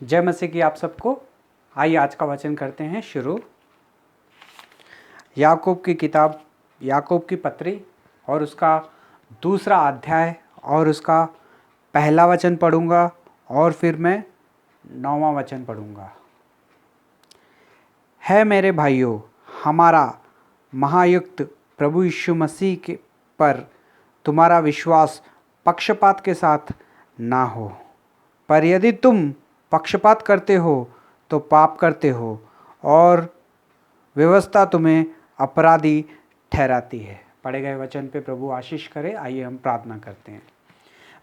जय मसीह की आप सबको। आइए आज का वचन करते हैं शुरू। याकूब की किताब, याकूब की पत्री और उसका दूसरा अध्याय और उसका पहला वचन पढ़ूंगा और फिर मैं 9वां वचन पढ़ूंगा। है मेरे भाइयों, हमारा महायुक्त प्रभु यीशु मसीह के पर तुम्हारा विश्वास पक्षपात के साथ ना हो, पर यदि तुम पक्षपात करते हो तो पाप करते हो और व्यवस्था तुम्हें अपराधी ठहराती है। पढ़े गए वचन पे प्रभु आशीष करे। आइए हम प्रार्थना करते हैं।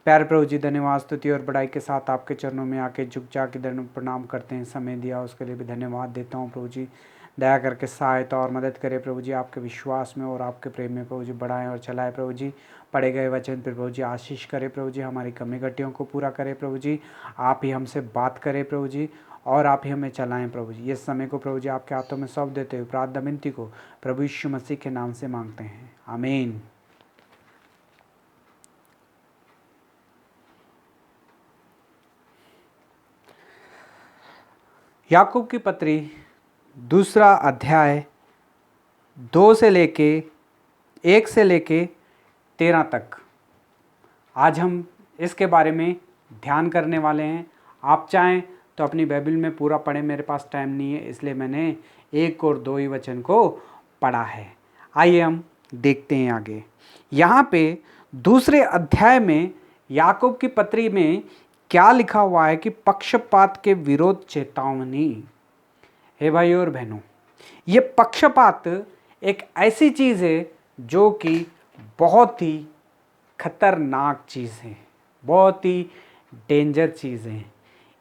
प्यारे प्रभु जी, धन्यवाद, स्तुति और बड़ाई के साथ आपके चरणों में आके झुक जा के दंड प्रणाम करते हैं। समय दिया उसके लिए भी धन्यवाद देता हूँ। प्रभु जी दया करके सहायता और मदद करे प्रभु जी, आपके विश्वास में और आपके प्रेम में प्रभु जी बढ़ाएं और चलाएं। प्रभु जी पढ़े गए वचन पर प्रभु जी आशीष करे। प्रभु जी हमारी कमी घटियों को पूरा करे। प्रभु जी आप ही हमसे बात करें प्रभु जी, और आप ही हमें चलाएं प्रभु जी। इस समय को प्रभु जी आपके हाथों में सौंप देते हुए प्रार्थना विनती को प्रभु यीशु मसीह के नाम से मांगते हैं, आमीन। याकूब की पत्री दूसरा अध्याय 1 से लेके 13 तक आज हम इसके बारे में ध्यान करने वाले हैं। आप चाहें तो अपनी बाइबल में पूरा पढ़ें, मेरे पास टाइम नहीं है इसलिए मैंने 1 और 2 ही वचन को पढ़ा है। आइए हम देखते हैं आगे। यहाँ पे दूसरे अध्याय में याकूब की पत्री में क्या लिखा हुआ है कि पक्षपात के विरोध चेतावनी। हे भाइयों और बहनों, ये पक्षपात एक ऐसी चीज़ है जो कि बहुत ही खतरनाक चीज़ है, बहुत ही डेंजर चीज़ है।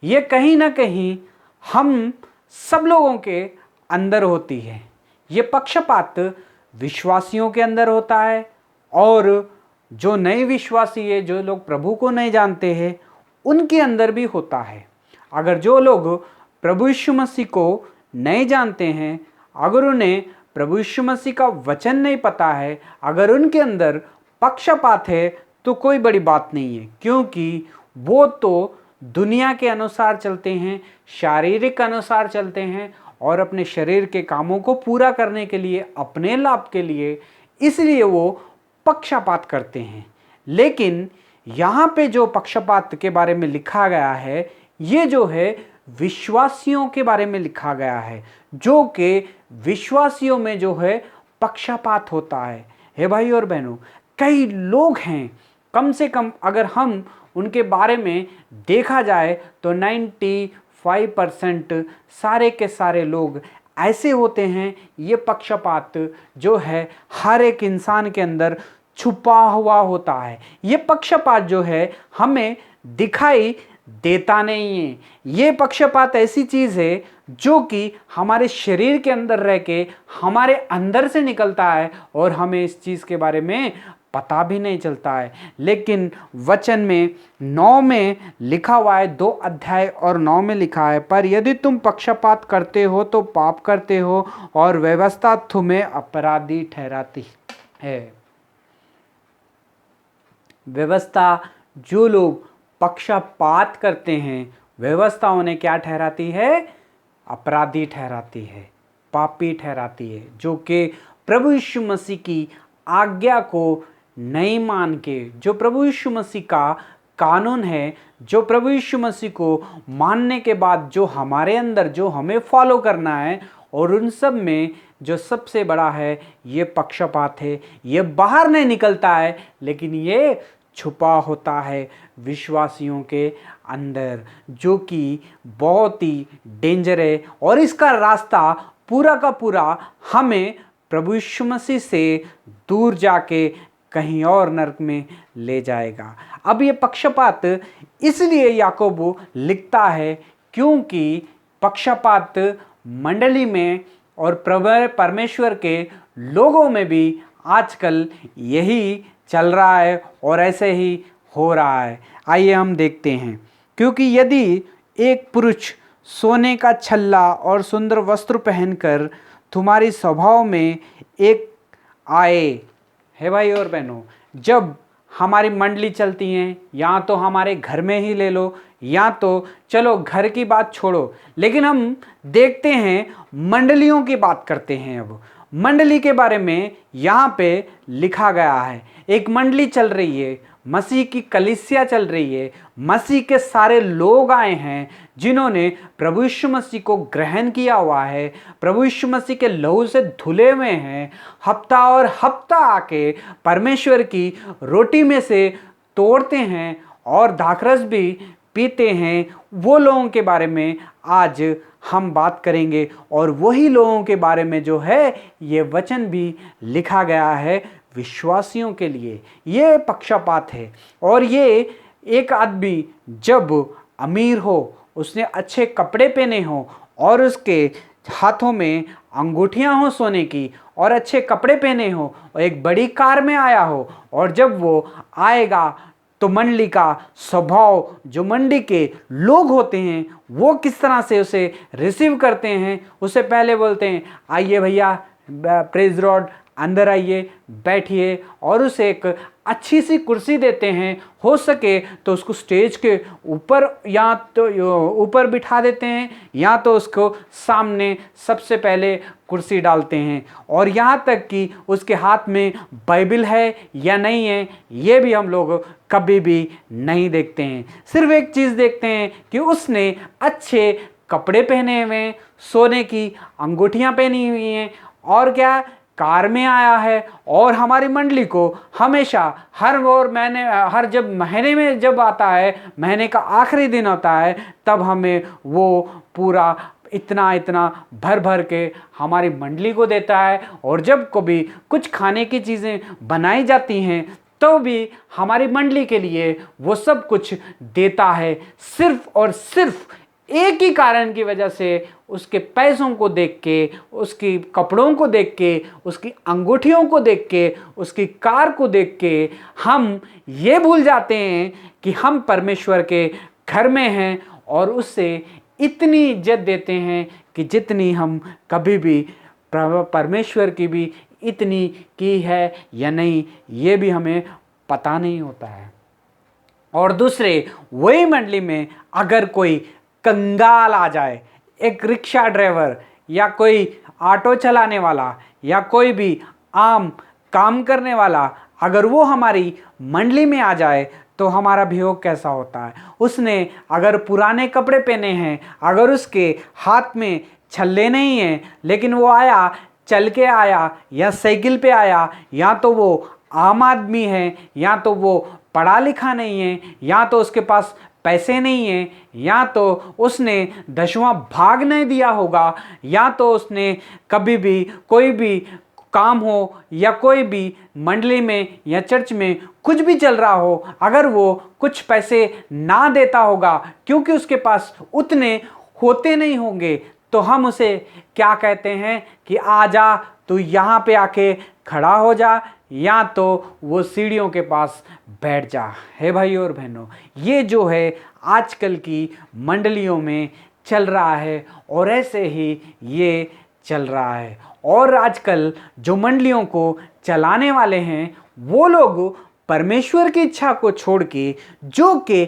ये कहीं ना कहीं हम सब लोगों के अंदर होती है। ये पक्षपात विश्वासियों के अंदर होता है और जो नए विश्वासी है, जो लोग प्रभु को नहीं जानते हैं, उनके अंदर भी होता है। अगर जो लोग प्रभु यीशु मसीह को नहीं जानते हैं, अगर उन्हें प्रभु यीशु मसीह का वचन नहीं पता है, अगर उनके अंदर पक्षपात है तो कोई बड़ी बात नहीं है, क्योंकि वो तो दुनिया के अनुसार चलते हैं, शारीरिक अनुसार चलते हैं और अपने शरीर के कामों को पूरा करने के लिए, अपने लाभ के लिए, इसलिए वो पक्षपात करते हैं। लेकिन यहाँ पे जो पक्षपात के बारे में लिखा गया है, ये जो है विश्वासियों के बारे में लिखा गया है, जो कि विश्वासियों में जो है पक्षपात होता है। हे भाई और बहनों, कई लोग हैं, कम से कम अगर हम उनके बारे में देखा जाए तो 95% सारे के सारे लोग ऐसे होते हैं। ये पक्षपात जो है हर एक इंसान के अंदर छुपा हुआ होता है। ये पक्षपात जो है हमें दिखाई देता नहीं है। ये पक्षपात ऐसी चीज़ है जो कि हमारे शरीर के अंदर रह के हमारे अंदर से निकलता है और हमें इस चीज़ के बारे में पता भी नहीं चलता है। लेकिन वचन में 9 में लिखा हुआ है, 2 अध्याय और 9 में लिखा है, पर यदि तुम पक्षपात करते हो तो पाप करते हो और व्यवस्था तुम्हें अपराधी ठहराती है। व्यवस्था, जो लोग पक्षपात करते हैं, व्यवस्था उन्हें क्या ठहराती है? अपराधी ठहराती है, पापी ठहराती है, जो कि प्रभु यीशु मसीह की आज्ञा को नहीं मान के, जो प्रभु यीशु मसीह का कानून है, जो प्रभु यीशु मसीह को मानने के बाद जो हमारे अंदर जो हमें फॉलो करना है, और उन सब में जो सबसे बड़ा है ये पक्षपात है। ये बाहर नहीं निकलता है, लेकिन ये छुपा होता है विश्वासियों के अंदर, जो कि बहुत ही डेंजर है। और इसका रास्ता पूरा का पूरा हमें प्रभु यीशु मसीह से दूर जाके कहीं और नरक में ले जाएगा। अब ये पक्षपात इसलिए याकूब लिखता है क्योंकि पक्षपात मंडली में और परमेश्वर के लोगों में भी आजकल यही चल रहा है और ऐसे ही हो रहा है। आइए हम देखते हैं। क्योंकि यदि एक पुरुष सोने का छल्ला और सुंदर वस्त्र पहनकर तुम्हारी स्वभाव में एक आए, हे भाई और बहनों, जब हमारी मंडली चलती हैं, या तो हमारे घर में ही ले लो, या तो चलो घर की बात छोड़ो, लेकिन हम देखते हैं मंडलियों की बात करते हैं। अब मंडली के बारे में यहाँ पे लिखा गया है, एक मंडली चल रही है, मसीह की कलीसिया चल रही है, मसीह के सारे लोग आए हैं जिन्होंने प्रभु यीशु मसीह को ग्रहण किया हुआ है, प्रभु यीशु मसीह के लहू से धुले हुए हैं, हफ्ता और हफ्ता आके परमेश्वर की रोटी में से तोड़ते हैं और दाखरस भी पीते हैं। वो लोगों के बारे में आज हम बात करेंगे, और वही लोगों के बारे में जो है ये वचन भी लिखा गया है विश्वासियों के लिए। ये पक्षपात है। और ये एक आदमी जब अमीर हो, उसने अच्छे कपड़े पहने हो और उसके हाथों में अंगूठियां हो सोने की, और अच्छे कपड़े पहने हो, और एक बड़ी कार में आया हो, और जब वो आएगा तो मंडली का स्वभाव, जो मंडली के लोग होते हैं वो किस तरह से उसे रिसीव करते हैं। उससे पहले बोलते हैं आइए भैया, प्रेज लॉर्ड, अंदर आइए, बैठिए, और उसे एक अच्छी सी कुर्सी देते हैं। हो सके तो उसको स्टेज के ऊपर या तो ऊपर बिठा देते हैं, या तो उसको सामने सबसे पहले कुर्सी डालते हैं। और यहाँ तक कि उसके हाथ में बाइबल है या नहीं है ये भी हम लोग कभी भी नहीं देखते हैं। सिर्फ एक चीज़ देखते हैं कि उसने अच्छे कपड़े पहने हुए हैं, सोने की अंगूठियाँ पहनी हुई हैं, और क्या, कार में आया है। और हमारी मंडली को हमेशा हर जब महीने में जब आता है, महीने का आखिरी दिन होता है, तब हमें वो पूरा इतना भर भर के हमारी मंडली को देता है। और जब कभी कुछ खाने की चीज़ें बनाई जाती हैं तो भी हमारी मंडली के लिए वो सब कुछ देता है, सिर्फ और सिर्फ एक ही कारण की वजह से, उसके पैसों को देख के, उसकी कपड़ों को देख के, उसकी अंगूठियों को देख के, उसकी कार को देख के हम ये भूल जाते हैं कि हम परमेश्वर के घर में हैं, और उससे इतनी इज्जत देते हैं कि जितनी हम कभी भी परमेश्वर की भी इतनी की है या नहीं, ये भी हमें पता नहीं होता है। और दूसरे, वही मंडली में अगर कोई कंगाल आ जाए, एक रिक्शा ड्राइवर या कोई ऑटो चलाने वाला या कोई भी आम काम करने वाला, अगर वो हमारी मंडली में आ जाए तो हमारा वियोग कैसा होता है। उसने अगर पुराने कपड़े पहने हैं, अगर उसके हाथ में छल्ले नहीं हैं, लेकिन वो आया, चल के आया या साइकिल पे आया, या तो वो आम आदमी है, या तो वो पढ़ा लिखा नहीं है, या तो उसके पास पैसे नहीं हैं, या तो उसने 10वां भाग नहीं दिया होगा, या तो उसने कभी भी कोई भी काम हो या कोई भी मंडली में या चर्च में कुछ भी चल रहा हो, अगर वो कुछ पैसे ना देता होगा क्योंकि उसके पास उतने होते नहीं होंगे, तो हम उसे क्या कहते हैं कि आ जा, तू यहाँ पे आके खड़ा हो जा, या तो वो सीढ़ियों के पास बैठ जा। हे भाई और बहनों, ये जो है आजकल की मंडलियों में चल रहा है, और ऐसे ही ये चल रहा है। और आजकल जो मंडलियों को चलाने वाले हैं वो लोग परमेश्वर की इच्छा को छोड़ के जो कि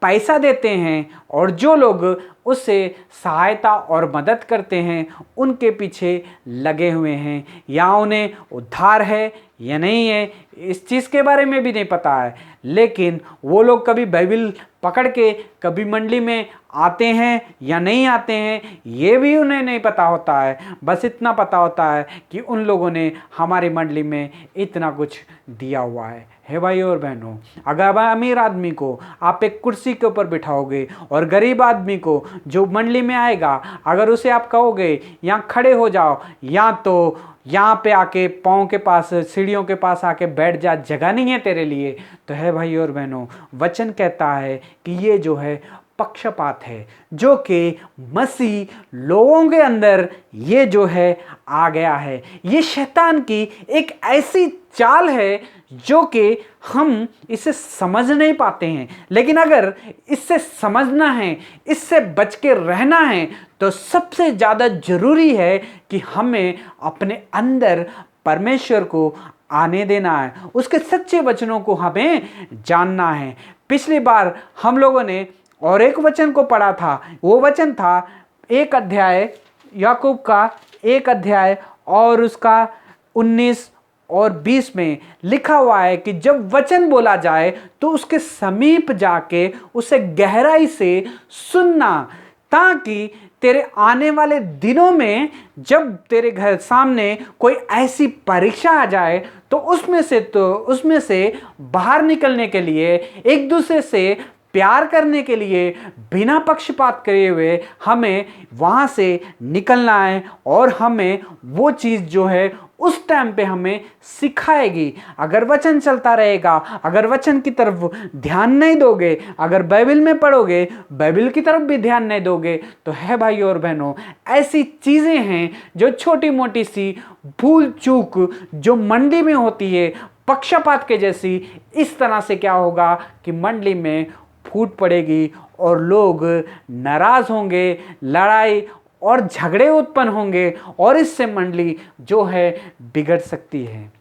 पैसा देते हैं, और जो लोग उससे सहायता और मदद करते हैं उनके पीछे लगे हुए हैं, या उन्हें उद्धार है या नहीं है इस चीज़ के बारे में भी नहीं पता है। लेकिन वो लोग कभी बाइबल पकड़ के कभी मंडली में आते हैं या नहीं आते हैं ये भी उन्हें नहीं पता होता है। बस इतना पता होता है कि उन लोगों ने हमारी मंडली में इतना कुछ दिया हुआ है। हे भाई और बहनों, अगर अमीर आदमी को आप एक कुर्सी के ऊपर बिठाओगे और गरीब आदमी को जो मंडली में आएगा, अगर उसे आप कहोगे यहाँ खड़े हो जाओ, या तो यहाँ पे आके पाँव के पास, सीढ़ियों के पास आके बैठ जा, जगह नहीं है तेरे लिए, तो है भाई और बहनों, वचन कहता है कि ये जो है पक्षपात है, जो कि मसीह लोगों के अंदर ये जो है आ गया है। ये शैतान की एक ऐसी चाल है जो कि हम इसे समझ नहीं पाते हैं, लेकिन अगर इससे समझना है, इससे बच के रहना है, तो सबसे ज़्यादा जरूरी है कि हमें अपने अंदर परमेश्वर को आने देना है, उसके सच्चे वचनों को हमें जानना है। पिछली बार हम लोगों ने और एक वचन को पढ़ा था, वो वचन था 1 अध्याय, याकूब का 1 अध्याय और उसका 19 और 20 में लिखा हुआ है कि जब वचन बोला जाए तो उसके समीप जाके उसे गहराई से सुनना, ताकि तेरे आने वाले दिनों में जब तेरे घर सामने कोई ऐसी परीक्षा आ जाए तो उसमें से बाहर निकलने के लिए, एक दूसरे से प्यार करने के लिए, बिना पक्षपात करे हुए हमें वहाँ से निकलना है और हमें वो चीज़ जो है उस टाइम पे हमें सिखाएगी। अगर वचन चलता रहेगा, अगर वचन की तरफ ध्यान नहीं दोगे, अगर बाइबल में पढ़ोगे, बाइबल की तरफ भी ध्यान नहीं दोगे, तो है भाई और बहनों, ऐसी चीज़ें हैं जो छोटी मोटी सी भूल चूक जो मंडी में होती है पक्षपात के जैसी, इस तरह से क्या होगा कि मंडली में फूट पड़ेगी और लोग नाराज होंगे, लड़ाई और झगड़े उत्पन्न होंगे और इससे मंडली जो है बिगड़ सकती है।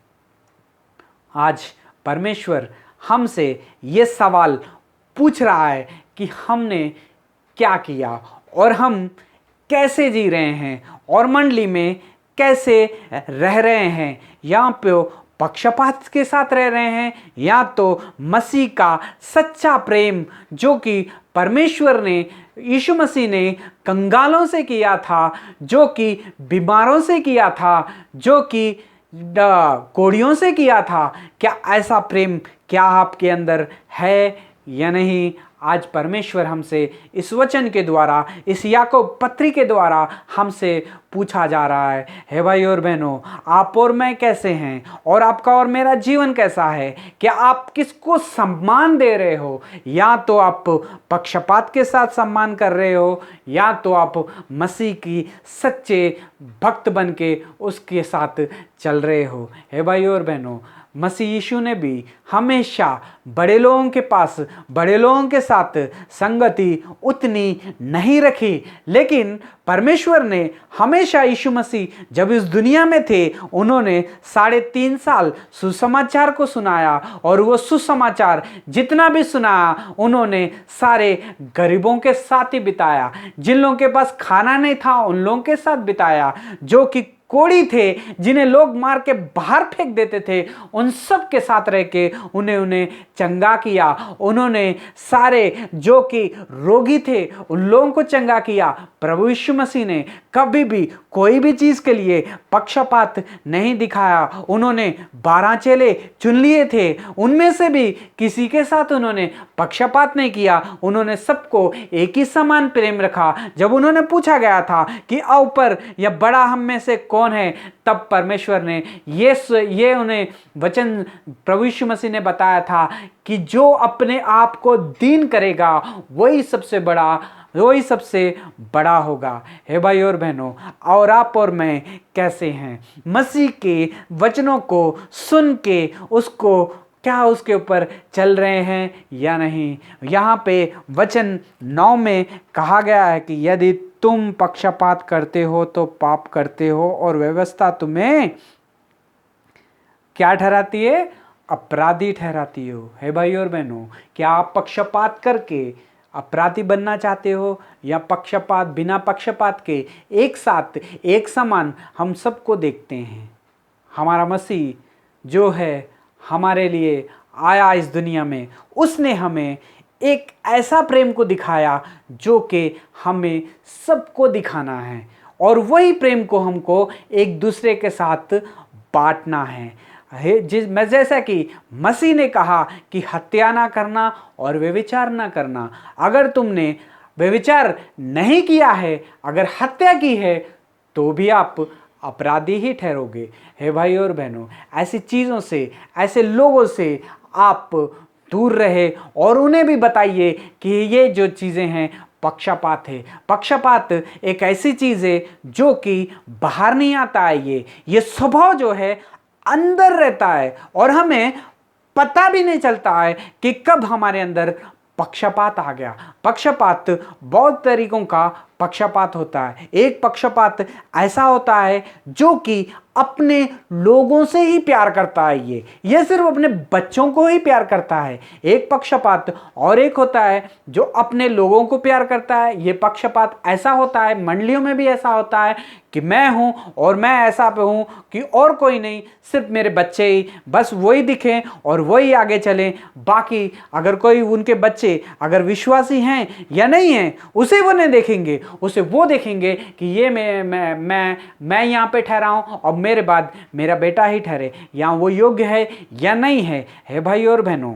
आज परमेश्वर हमसे ये सवाल पूछ रहा है कि हमने क्या किया और हम कैसे जी रहे हैं और मंडली में कैसे रह रहे हैं। यहाँ पे पक्षपात के साथ रह रहे हैं या तो मसीह का सच्चा प्रेम जो कि परमेश्वर ने, यीशु मसीह ने कंगालों से किया था, जो कि बीमारों से किया था, जो कि कोढ़ियों से किया था, क्या ऐसा प्रेम क्या आपके अंदर है या नहीं। आज परमेश्वर हमसे इस वचन के द्वारा, इस याकूब पत्री के द्वारा हमसे पूछा जा रहा है, हे भाई और बहनों, आप और मैं कैसे हैं और आपका और मेरा जीवन कैसा है। क्या आप किसको सम्मान दे रहे हो? या तो आप पक्षपात के साथ सम्मान कर रहे हो या तो आप मसीह की सच्चे भक्त बन के उसके साथ चल रहे हो। हे भाई और बहनों, मसीह यीशु ने भी हमेशा बड़े लोगों के पास, बड़े लोगों के साथ संगति उतनी नहीं रखी, लेकिन परमेश्वर ने हमेशा यीशु मसीह जब इस दुनिया में थे, उन्होंने 3.5 साल सुसमाचार को सुनाया और वो सुसमाचार जितना भी सुनाया उन्होंने सारे गरीबों के साथ ही बिताया। जिन लोगों के पास खाना नहीं था उन लोगों के साथ बिताया, जो कि कोढ़ी थे, जिन्हें लोग मार के बाहर फेंक देते थे, उन सब के साथ रह के उन्हें चंगा किया। उन्होंने सारे जो कि रोगी थे उन लोगों को चंगा किया। प्रभु यीशु मसीह ने कभी भी कोई भी चीज़ के लिए पक्षपात नहीं दिखाया। उन्होंने 12 चेले चुन लिए थे, उनमें से भी किसी के साथ उन्होंने पक्षपात नहीं किया। उन्होंने सबको एक ही समान प्रेम रखा। जब उन्होंने पूछा गया था कि ऊपर या बड़ा हम में से कौन है, तब परमेश्वर ने ये उन्हें वचन प्रभु यीशु मसीह ने बताया था कि जो अपने आप को दीन करेगा वही सबसे बड़ा होगा। हे भाई और बहनों, और आप और मैं कैसे हैं? मसीह के वचनों को सुन के उसके ऊपर चल रहे हैं या नहीं। यहाँ पे वचन 9 में कहा गया है कि यदि तुम पक्षपात करते हो तो पाप करते हो और व्यवस्था तुम्हें क्या ठहराती है? अपराधी ठहराती हो। हे भाई और बहनों, क्या आप पक्षपात करके अपराधी बनना चाहते हो या पक्षपात, बिना पक्षपात के एक साथ एक समान हम सबको देखते हैं? हमारा मसीह जो है हमारे लिए आया इस दुनिया में, उसने हमें एक ऐसा प्रेम को दिखाया जो कि हमें सबको दिखाना है और वही प्रेम को हमको एक दूसरे के साथ बांटना है। जैसा कि मसीह ने कहा कि हत्या ना करना और व्यभिचार ना करना। अगर तुमने व्यभिचार नहीं किया है, अगर हत्या की है, तो भी आप अपराधी ही ठहरोगे। हे भाई और बहनों, ऐसी चीज़ों से, ऐसे लोगों से आप दूर रहे और उन्हें भी बताइए कि ये जो चीज़ें हैं पक्षपात है। पक्षपात एक ऐसी चीज़ है जो कि बाहर नहीं आता है। ये स्वभाव जो है अंदर रहता है और हमें पता भी नहीं चलता है कि कब हमारे अंदर पक्षपात आ गया। पक्षपात बहुत तरीकों का पक्षपात होता है। एक पक्षपात ऐसा होता है जो कि अपने लोगों से ही प्यार करता है, ये सिर्फ अपने बच्चों को ही प्यार करता है। एक पक्षपात और एक होता है जो अपने लोगों को प्यार करता है। ये पक्षपात ऐसा होता है, मंडलियों में भी ऐसा होता है कि मैं हूं और मैं ऐसा पे हूं कि और कोई नहीं, सिर्फ मेरे बच्चे ही, बस वही दिखें और वही आगे चलें। बाकी अगर कोई उनके बच्चे अगर विश्वासी हैं या नहीं हैं उसे वो नहीं देखेंगे, उसे वो देखेंगे कि ये मैं यहाँ पे ठहरा हूँ और मेरे बाद मेरा बेटा ही ठहरे, या वो योग्य है या नहीं है भाई और बहनों,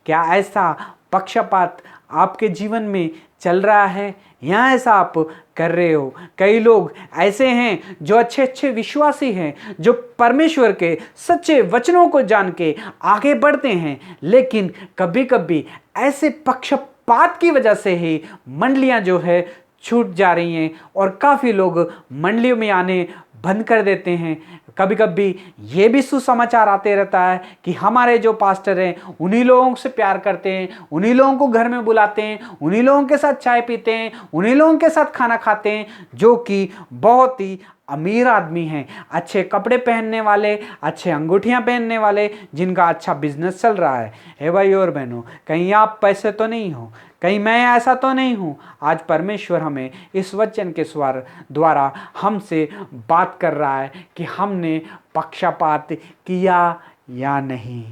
क्या ऐसा पक्षपात आपके जीवन में चल रहा है या ऐसा आप कर रहे हो? कई लोग ऐसे हैं जो अच्छे अच्छे विश्वासी हैं, जो परमेश्वर के सच्चे वचनों को जान के आगे बढ़ते हैं, लेकिन कभी कभी ऐसे पक्षपात की वजह से ही मंडलियां जो है छूट जा रही हैं और काफ़ी लोग मंडलियों में आने बंद कर देते हैं। कभी कभी ये भी सुसमाचार आते रहता है कि हमारे जो पास्टर हैं उन्हीं लोगों से प्यार करते हैं, उन्हीं लोगों को घर में बुलाते हैं, उन्हीं लोगों के साथ चाय पीते हैं, उन्हीं लोगों के साथ खाना खाते हैं, जो कि बहुत ही अमीर आदमी हैं, अच्छे कपड़े पहनने वाले, अच्छे अंगूठियां पहनने वाले, जिनका अच्छा बिजनेस चल रहा है। हे भाई और बहनों, कहीं आप पैसे तो नहीं हो, कहीं मैं ऐसा तो नहीं हूँ। आज परमेश्वर हमें इस वचन के स्वर द्वारा हमसे बात कर रहा है कि हमने पक्षपात किया या नहीं।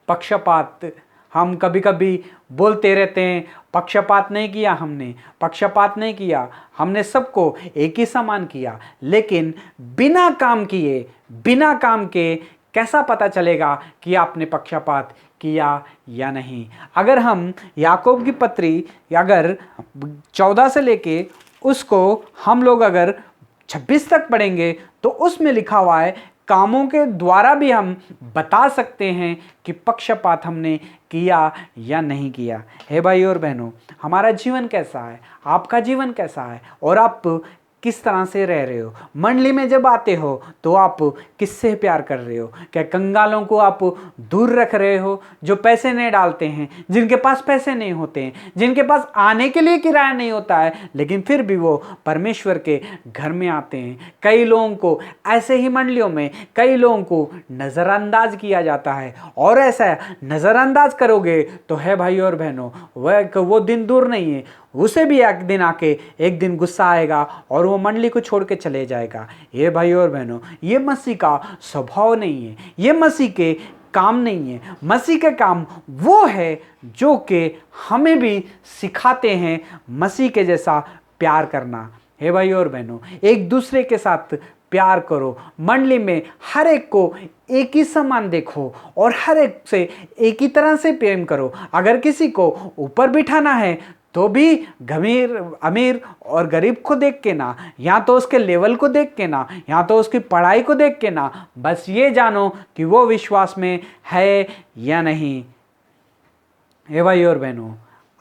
पक्षपात हम कभी कभी बोलते रहते हैं, पक्षपात नहीं किया हमने, पक्षपात नहीं किया, हमने सबको एक ही समान किया। लेकिन बिना काम किए, बिना काम के कैसा पता चलेगा कि आपने पक्षपात किया या नहीं? अगर हम याकूब की पत्री अगर 14 से लेके उसको हम लोग अगर 26 तक पढ़ेंगे तो उसमें लिखा हुआ है, कामों के द्वारा भी हम बता सकते हैं कि पक्षपात हमने किया या नहीं किया। हे भाई और बहनों, हमारा जीवन कैसा है, आपका जीवन कैसा है, और आप किस तरह से रह रहे हो? मंडली में जब आते हो तो आप किससे प्यार कर रहे हो? क्या कंगालों को आप दूर रख रहे हो, जो पैसे नहीं डालते हैं, जिनके पास पैसे नहीं होते हैं, जिनके पास आने के लिए किराया नहीं होता है, लेकिन फिर भी वो परमेश्वर के घर में आते हैं? कई लोगों को ऐसे ही मंडलियों में कई लोगों को नज़रअंदाज किया जाता है, और ऐसा नज़रअंदाज करोगे तो है भाई और बहनों, वो दिन दूर नहीं है, उसे भी एक दिन आके एक दिन गुस्सा आएगा और वो मंडली को छोड़ के चले जाएगा। ये भाई और बहनों, ये मसीह का स्वभाव नहीं है, ये मसीह के काम नहीं है। मसीह के काम वो है जो कि हमें भी सिखाते हैं मसीह के जैसा प्यार करना। हे भाई और बहनों, एक दूसरे के साथ प्यार करो, मंडली में हर एक को एक ही समान देखो और हर एक से एक ही तरह से प्रेम करो। अगर किसी को ऊपर बिठाना है तो भी अमीर और गरीब को देख के ना, या तो उसके लेवल को देख के ना, या तो उसकी पढ़ाई को देख के ना, बस ये जानो कि वो विश्वास में है या नहीं। हे भाई और बहनों,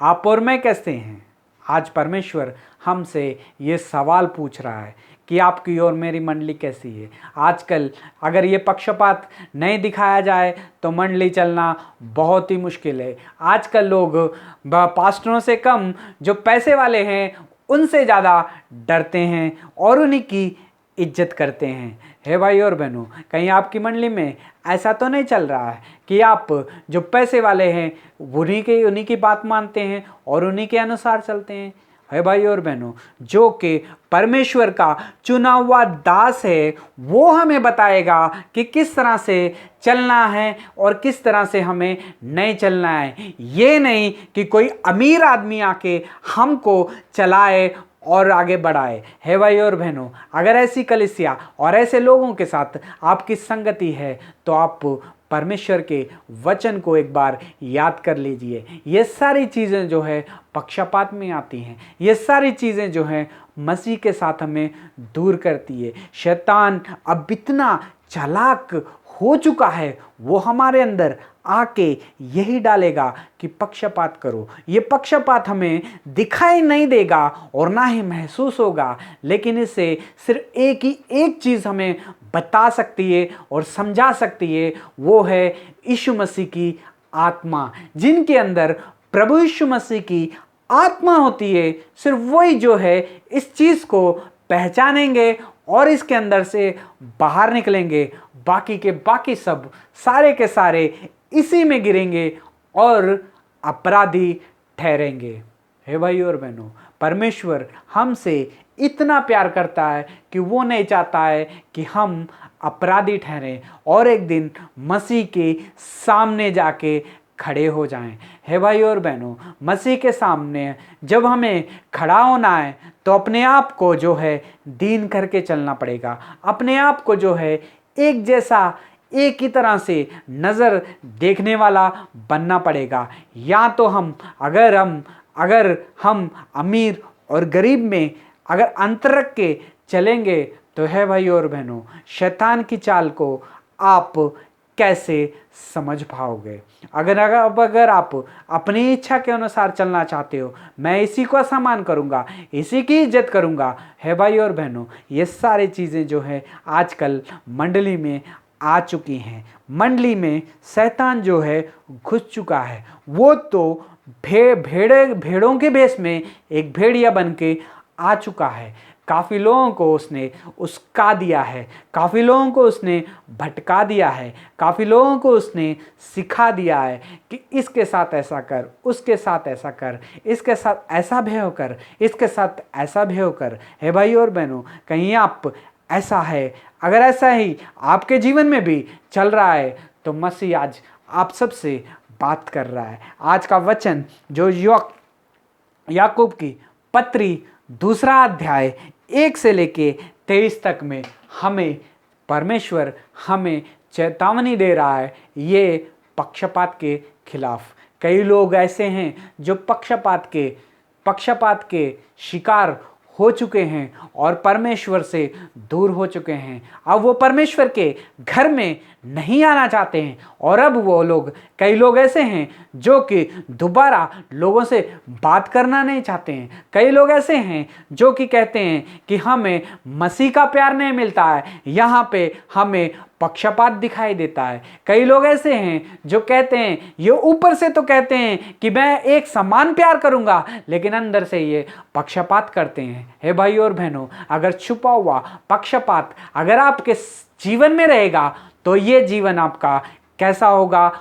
आप और मैं कैसे हैं? आज परमेश्वर हमसे ये सवाल पूछ रहा है कि आपकी और मेरी मंडली कैसी है। आजकल अगर ये पक्षपात नहीं दिखाया जाए तो मंडली चलना बहुत ही मुश्किल है। आजकल लोग पास्टरों से कम जो पैसे वाले हैं उनसे ज़्यादा डरते हैं और उन्हीं की इज्जत करते हैं। हे भाई और बहनों, कहीं आपकी मंडली में ऐसा तो नहीं चल रहा है कि आप जो पैसे वाले हैं उन्हीं की बात मानते हैं और उन्हीं के अनुसार चलते हैं? है भाई और बहनों, जो कि परमेश्वर का चुना हुआ दास है, वो हमें बताएगा कि किस तरह से चलना है और किस तरह से हमें नहीं चलना है। ये नहीं कि कोई अमीर आदमी आके हमको चलाए और आगे बढ़ाए। है भाई और बहनों, अगर ऐसी कलीसिया और ऐसे लोगों के साथ आपकी संगति है तो आप परमेश्वर के वचन को एक बार याद कर लीजिए। ये सारी चीज़ें जो है पक्षपात में आती हैं, ये सारी चीज़ें जो हैं मसीह के साथ हमें दूर करती है। शैतान अब इतना चालाक हो चुका है, वो हमारे अंदर आके यही डालेगा कि पक्षपात करो। ये पक्षपात हमें दिखाई नहीं देगा और ना ही महसूस होगा, लेकिन इससे सिर्फ एक चीज़ हमें बता सकती है और समझा सकती है, वो है यीशु मसीह की आत्मा। जिनके अंदर प्रभु यीशु मसीह की आत्मा होती है, सिर्फ वही जो है इस चीज़ को पहचानेंगे और इसके अंदर से बाहर निकलेंगे। बाकी के बाकी सब सारे के सारे इसी में गिरेंगे और अपराधी ठहरेंगे। हे भाई और बहनों, परमेश्वर हमसे इतना प्यार करता है कि वो नहीं चाहता है कि हम अपराधी ठहरें और एक दिन मसीह के सामने जाके खड़े हो जाएं। हे भाई और बहनों, मसीह के सामने जब हमें खड़ा होना है तो अपने आप को जो है दीन करके चलना पड़ेगा। अपने आप को जो है एक जैसा, एक ही तरह से नज़र देखने वाला बनना पड़ेगा। या तो अगर हम अमीर और गरीब में अगर अंतर रख के चलेंगे तो है भाई और बहनों, शैतान की चाल को आप कैसे समझ पाओगे। अगर आप अपनी इच्छा के अनुसार चलना चाहते हो, मैं इसी को सम्मान करूंगा, इसी की इज्जत करूंगा, है भाई और बहनों, ये सारी चीज़ें जो है आजकल मंडली में आ चुकी हैं। मंडली में शैतान जो है घुस चुका है। वो तो भेड़ों के भेष में एक भेड़िया बन के आ चुका है। काफ़ी लोगों को उसने उस्का दिया है, काफ़ी लोगों को उसने भटका दिया है, काफ़ी लोगों को उसने सिखा दिया है कि इसके साथ ऐसा कर, उसके साथ ऐसा कर, इसके साथ ऐसा भेव कर, इसके साथ ऐसा भेव कर। हे भाई और बहनों, कहीं आप ऐसा है, अगर ऐसा ही आपके जीवन में भी चल रहा है तो मसीह आज आप सबसे बात कर रहा है। आज का वचन जो याकूब की पत्री 2 अध्याय 1 से लेके 23 तक में परमेश्वर हमें चेतावनी दे रहा है, ये पक्षपात के खिलाफ। कई लोग ऐसे हैं जो पक्षपात के शिकार हो चुके हैं और परमेश्वर से दूर हो चुके हैं। अब वो परमेश्वर के घर में नहीं आना चाहते हैं। और अब कई लोग ऐसे हैं जो कि दोबारा लोगों से बात करना नहीं चाहते हैं। कई लोग ऐसे हैं जो कि कहते हैं कि हमें मसीह का प्यार नहीं मिलता है, यहाँ पे हमें पक्षपात दिखाई देता है। कई लोग ऐसे हैं जो कहते हैं, ये ऊपर से तो कहते हैं कि मैं एक समान प्यार करूंगा, लेकिन अंदर से ये पक्षपात करते हैं। हे भाई और बहनों, अगर छुपा हुआ पक्षपात अगर आपके जीवन में रहेगा तो ये जीवन आपका कैसा होगा?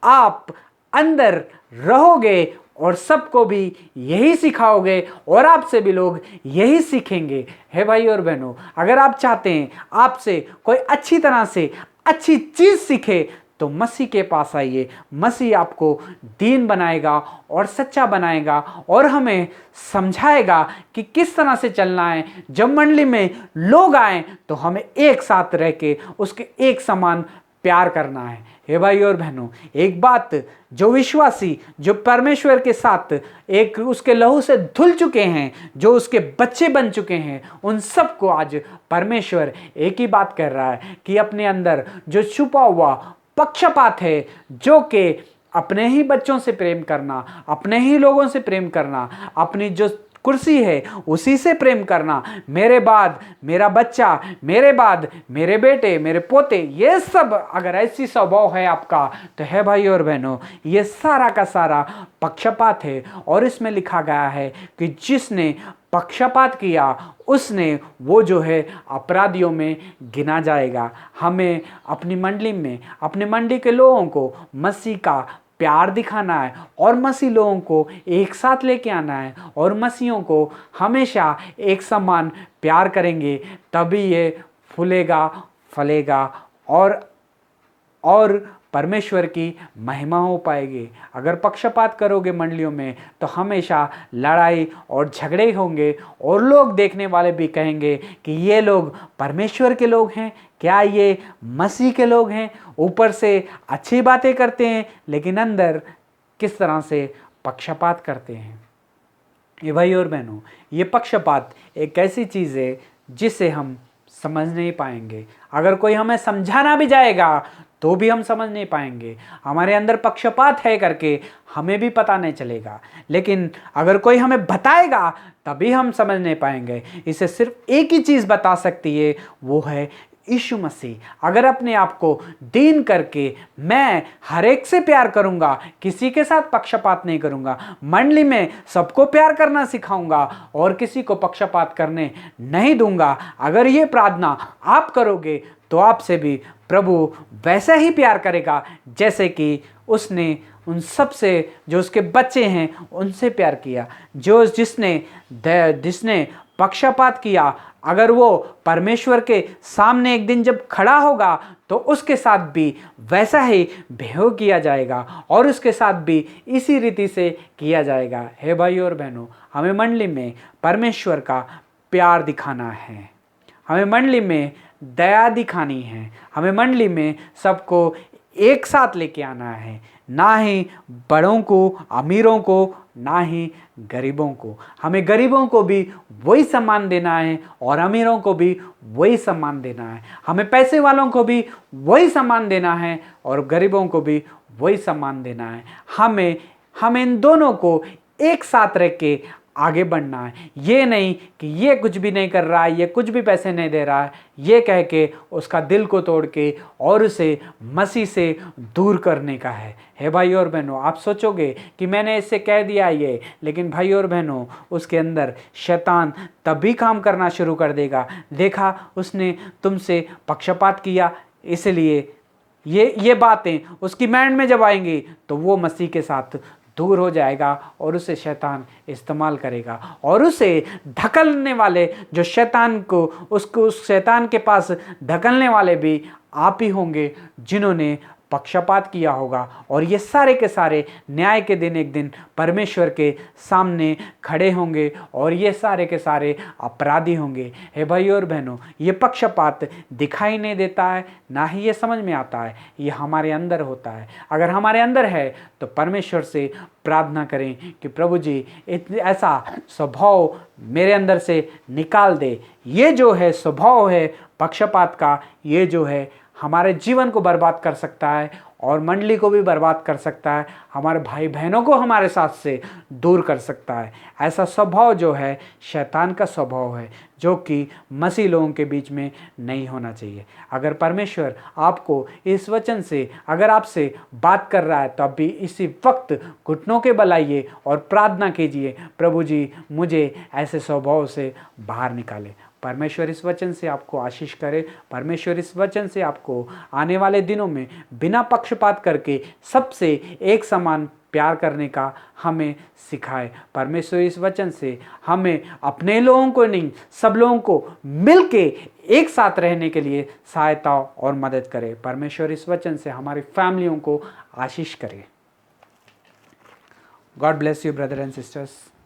आप अंदर रहोगे और सबको भी यही सिखाओगे और आपसे भी लोग यही सीखेंगे। हे भाई और बहनों, अगर आप चाहते हैं आपसे कोई अच्छी तरह से अच्छी चीज़ सीखे तो मसीह के पास आइए। मसीह आपको दीन बनाएगा और सच्चा बनाएगा और हमें समझाएगा कि किस तरह से चलना है। जब मंडली में लोग आए तो हमें एक साथ रह के उसके एक समान प्यार करना है। हे भाई और बहनों, एक बात, जो विश्वासी जो परमेश्वर के साथ एक उसके लहू से धुल चुके हैं, जो उसके बच्चे बन चुके हैं, उन सबको आज परमेश्वर एक ही बात कर रहा है कि अपने अंदर जो छुपा हुआ पक्षपात है, जो कि अपने ही बच्चों से प्रेम करना, अपने ही लोगों से प्रेम करना, अपनी जो कुर्सी है उसी से प्रेम करना, मेरे बाद मेरा बच्चा, मेरे बाद मेरे बेटे, मेरे पोते, ये सब अगर ऐसी स्वभाव है आपका तो है भाई और बहनों, ये सारा का सारा पक्षपात है। और इसमें लिखा गया है कि जिसने पक्षपात किया उसने वो जो है अपराधियों में गिना जाएगा। हमें अपनी मंडली में, अपने मंडली के लोगों को मसीह का प्यार दिखाना है और मसीह लोगों को एक साथ लेके आना है और मसीहों को हमेशा एक समान प्यार करेंगे, तभी ये फूलेगा, फलेगा और परमेश्वर की महिमा हो पाएगी। अगर पक्षपात करोगे मंडलियों में तो हमेशा लड़ाई और झगड़े होंगे और लोग देखने वाले भी कहेंगे कि ये लोग परमेश्वर के लोग हैं, क्या ये मसीह के लोग हैं? ऊपर से अच्छी बातें करते हैं लेकिन अंदर किस तरह से पक्षपात करते हैं। ये भाई और बहनों, ये पक्षपात एक ऐसी चीज़ है जिसे हम समझ नहीं पाएंगे। अगर कोई हमें समझाना भी जाएगा तो भी हम समझ नहीं पाएंगे। हमारे अंदर पक्षपात है करके हमें भी पता नहीं चलेगा, लेकिन अगर कोई हमें बताएगा तभी हम समझ नहीं पाएंगे। इसे सिर्फ एक ही चीज़ बता सकती है, वो है यीशु मसीह, अगर अपने आप को दीन करके मैं हर एक से प्यार करूंगा, किसी के साथ पक्षपात नहीं करूंगा, मंडली में सबको प्यार करना सिखाऊंगा और किसी को पक्षपात करने नहीं दूंगा, अगर ये प्रार्थना आप करोगे तो आपसे भी प्रभु वैसा ही प्यार करेगा जैसे कि उसने उन सब से, जो उसके बच्चे हैं उनसे प्यार किया। जिसने पक्षपात किया, अगर वो परमेश्वर के सामने एक दिन जब खड़ा होगा तो उसके साथ भी वैसा ही बिहेव किया जाएगा और उसके साथ भी इसी रीति से किया जाएगा। हे भाई और बहनों, हमें मंडली में परमेश्वर का प्यार दिखाना है, हमें मंडली में दया दिखानी है, हमें मंडली में सबको एक साथ लेके आना है, ना ही बड़ों को, अमीरों को, ना ही गरीबों को। हमें गरीबों को भी वही सम्मान देना है और अमीरों को भी वही सम्मान देना है। हमें पैसे वालों को भी वही सम्मान देना है और गरीबों को भी वही सम्मान देना है। हमें इन दोनों को एक साथ रख के आगे बढ़ना है। ये नहीं कि ये कुछ भी नहीं कर रहा है, ये कुछ भी पैसे नहीं दे रहा है, ये कह के उसका दिल को तोड़ के और उसे मसीह से दूर करने का है। हे भाई और बहनों, आप सोचोगे कि मैंने इससे कह दिया ये, लेकिन भाई और बहनों, उसके अंदर शैतान तभी काम करना शुरू कर देगा। देखा, उसने तुमसे पक्षपात किया, इसलिए ये बातें उसकी माइंड में जब आएंगी तो वो मसीह के साथ दूर हो जाएगा और उसे शैतान इस्तेमाल करेगा और उसे ढकलने वाले, जो शैतान को उस शैतान के पास ढकलने वाले भी आप ही होंगे जिन्होंने पक्षपात किया होगा। और ये सारे के सारे न्याय के दिन एक दिन परमेश्वर के सामने खड़े होंगे और ये सारे के सारे अपराधी होंगे। हे भाई और बहनों, ये पक्षपात दिखाई नहीं देता है, ना ही ये समझ में आता है, ये हमारे अंदर होता है। अगर हमारे अंदर है तो परमेश्वर से प्रार्थना करें कि प्रभु जी ऐसा स्वभाव मेरे अंदर से निकाल दे। ये जो है स्वभाव है पक्षपात का, ये जो है हमारे जीवन को बर्बाद कर सकता है और मंडली को भी बर्बाद कर सकता है, हमारे भाई बहनों को हमारे साथ से दूर कर सकता है। ऐसा स्वभाव जो है शैतान का स्वभाव है, जो कि मसीह लोगों के बीच में नहीं होना चाहिए। अगर परमेश्वर आपको इस वचन से, अगर आपसे बात कर रहा है तो अभी इसी वक्त घुटनों के बल आइए और प्रार्थना कीजिए, प्रभु जी मुझे ऐसे स्वभाव से बाहर निकाले। परमेश्वर इस वचन से आपको आशीष करे। परमेश्वर इस वचन से आपको आने वाले दिनों में बिना पक्षपात करके सबसे एक समान प्यार करने का हमें सिखाए। परमेश्वर इस वचन से हमें अपने लोगों को नहीं, सब लोगों को मिलके एक साथ रहने के लिए सहायता और मदद करे। परमेश्वर इस वचन से हमारी फैमिलियों को आशीष करे। God bless you brother and sisters.